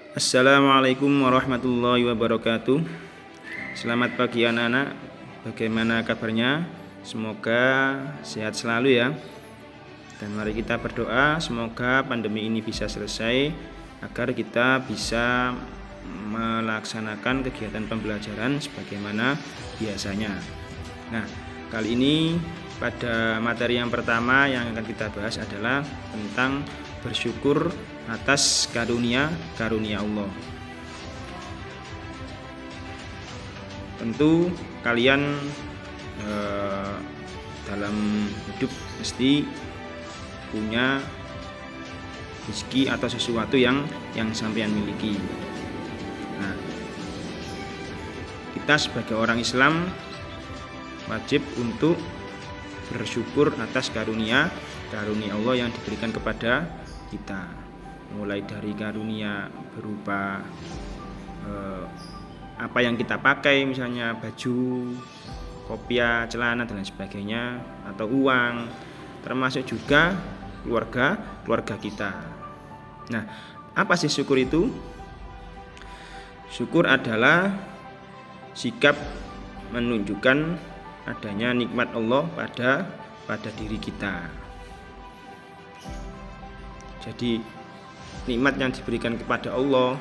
Assalamualaikum warahmatullahi wabarakatuh. Selamat pagi anak-anak. Bagaimana kabarnya? Semoga sehat selalu ya. Dan mari kita berdoa semoga pandemi ini bisa selesai agar kita bisa melaksanakan kegiatan pembelajaran sebagaimana biasanya. Nah, kali ini pada materi yang pertama yang akan kita bahas adalah tentang bersyukur atas karunia Allah. Tentu kalian dalam hidup mesti punya rezeki atau sesuatu yang sampean miliki. Nah, kita sebagai orang Islam wajib untuk bersyukur atas karunia Allah yang diberikan kepada kita, mulai dari karunia berupa apa yang kita pakai, misalnya baju, kopiah, celana dan lain sebagainya, atau uang, termasuk juga keluarga kita. Nah, apa sih syukur itu? Syukur adalah sikap menunjukkan adanya nikmat Allah pada diri kita. Jadi nikmat yang diberikan kepada Allah,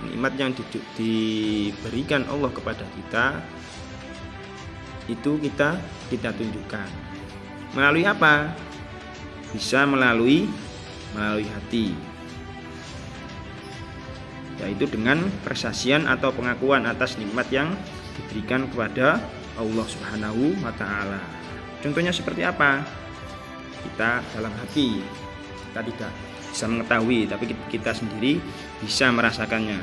nikmat yang diberikan Allah kepada kita itu kita tunjukkan. Melalui apa? Bisa melalui hati, yaitu dengan persaksian atau pengakuan atas nikmat yang diberikan kepada Allah Subhanahu wa ta'ala. Contohnya seperti apa? Kita dalam hati kita tidak bisa mengetahui, tapi kita sendiri bisa merasakannya.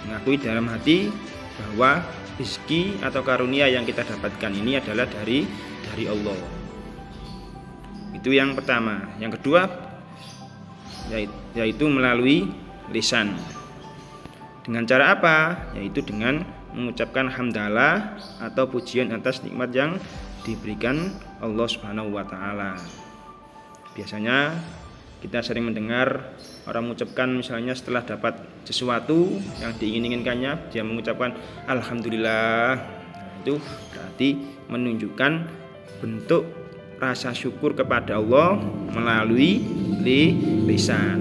Mengakui dalam hati bahwa rezeki atau karunia yang kita dapatkan ini adalah dari Allah. Itu yang pertama. Yang kedua yaitu melalui lisan. Dengan cara apa? Yaitu dengan mengucapkan hamdalah atau pujian atas nikmat yang diberikan Allah Subhanahu wa ta'ala. Biasanya kita sering mendengar orang mengucapkan, misalnya setelah dapat sesuatu yang diinginkannya, dia mengucapkan alhamdulillah. Itu berarti menunjukkan bentuk rasa syukur kepada Allah melalui lisan.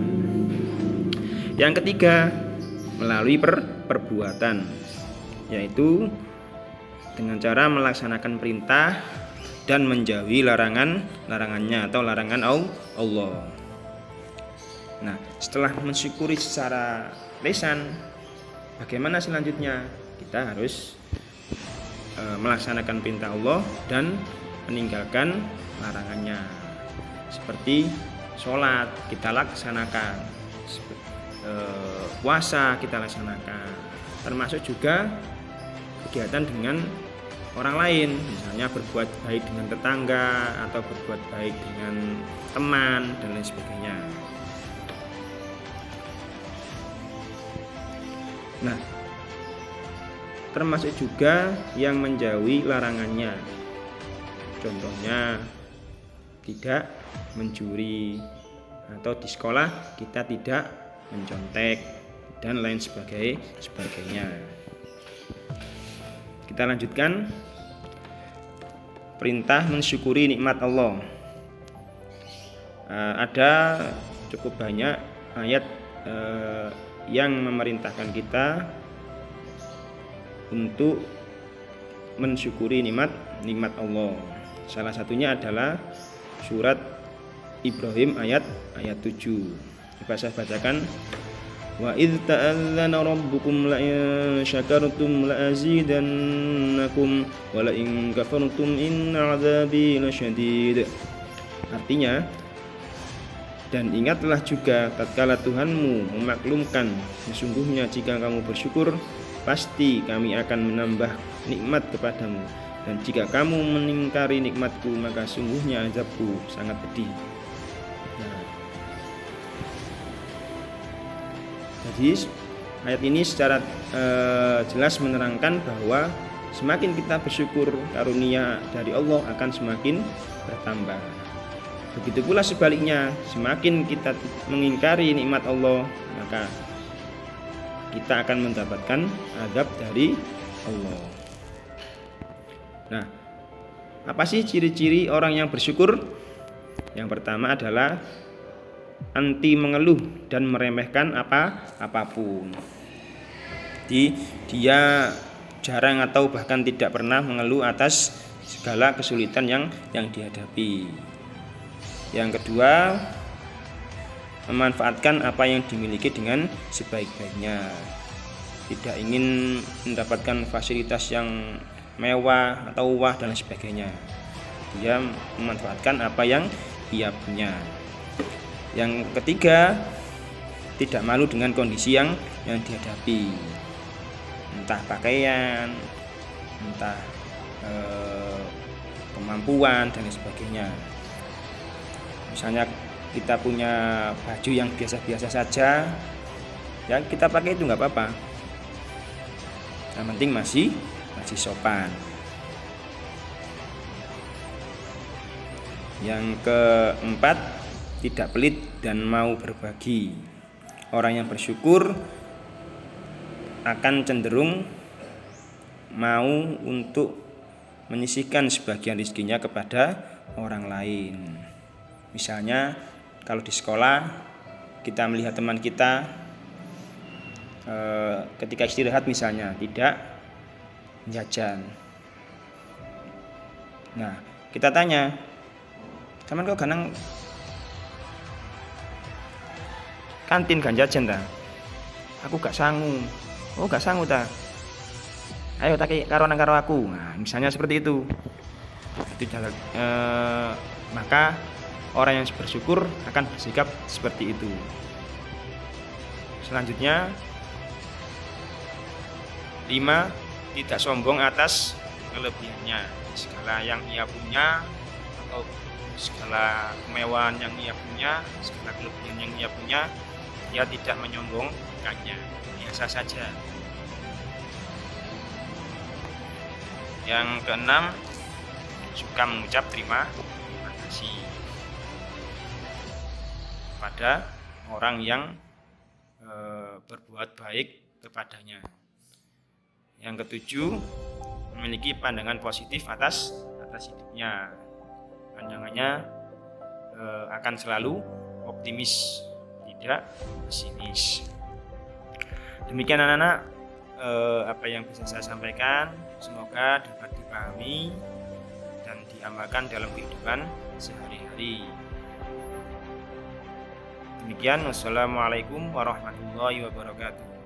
Yang ketiga, melalui perbuatan, yaitu dengan cara melaksanakan perintah dan menjauhi larangannya atau larangan Allah. Nah, setelah mensyukuri secara lisan, bagaimana selanjutnya? Kita harus melaksanakan perintah Allah dan meninggalkan larangannya. Seperti sholat kita laksanakan, puasa kita laksanakan, termasuk juga kegiatan dengan orang lain, misalnya berbuat baik dengan tetangga atau berbuat baik dengan teman dan lain sebagainya. Nah, termasuk juga yang menjauhi larangannya. Contohnya tidak mencuri, atau di sekolah kita tidak mencontek dan lain sebagainya. Kita lanjutkan perintah mensyukuri nikmat Allah. Ada cukup banyak ayat yang memerintahkan kita untuk mensyukuri nikmat Allah. Salah satunya adalah surat Ibrahim ayat 7. Coba saya bacakan. Wa idz ta'adzana rabbukum la in syakartum la azidannakum wa la in kafartum inna 'adzabi lasyadid. Artinya, dan ingatlah juga tatkala Tuhanmu memaklumkan, sesungguhnya jika kamu bersyukur pasti kami akan menambah nikmat kepadamu, dan jika kamu mengingkari nikmatku maka sungguhnya azabku sangat pedih. Jadi ayat ini secara jelas menerangkan bahwa semakin kita bersyukur, karunia dari Allah akan semakin bertambah. Begitu pula sebaliknya, semakin kita mengingkari nikmat Allah, maka kita akan mendapatkan azab dari Allah. Nah, apa sih ciri-ciri orang yang bersyukur? Yang pertama adalah anti mengeluh dan meremehkan apapun. Jadi dia jarang atau bahkan tidak pernah mengeluh atas segala kesulitan yang dihadapi. Yang kedua, memanfaatkan apa yang dimiliki dengan sebaik-baiknya. Tidak ingin mendapatkan fasilitas yang mewah atau wah dan sebagainya. Dia memanfaatkan apa yang ia punya. Yang ketiga, tidak malu dengan kondisi yang dihadapi. Entah pakaian, entah kemampuan dan sebagainya. Misalnya kita punya baju yang biasa-biasa saja, ya kita pakai itu nggak apa-apa. Yang penting masih sopan. Yang keempat, tidak pelit dan mau berbagi. Orang yang bersyukur akan cenderung mau untuk menyisihkan sebagian rezekinya kepada orang lain. Misalnya kalau di sekolah kita melihat teman kita ketika istirahat misalnya tidak jajan. Nah, kita tanya, "Teman kok ganang kantin kan jajan ta?" "Aku gak sangu." "Oh, gak sangu ta? Ayo tak karo aku." Nah, misalnya seperti itu. Maka orang yang bersyukur akan bersikap seperti itu. Selanjutnya, 5. Tidak sombong atas kelebihannya. Segala yang ia punya atau segala kemewahan yang ia punya, segala kelebihan yang ia punya, ia tidak menyombongkannya, biasa saja. Yang keenam, suka mengucap terima kasih pada orang yang berbuat baik kepadanya. Yang ketujuh, memiliki pandangan positif atas hidupnya. Pandangannya akan selalu optimis, tidak pesimis. Demikian anak-anak apa yang bisa saya sampaikan, semoga dapat dipahami dan diamalkan dalam kehidupan sehari-hari. Demikian, wassalamualaikum warahmatullahi wabarakatuh.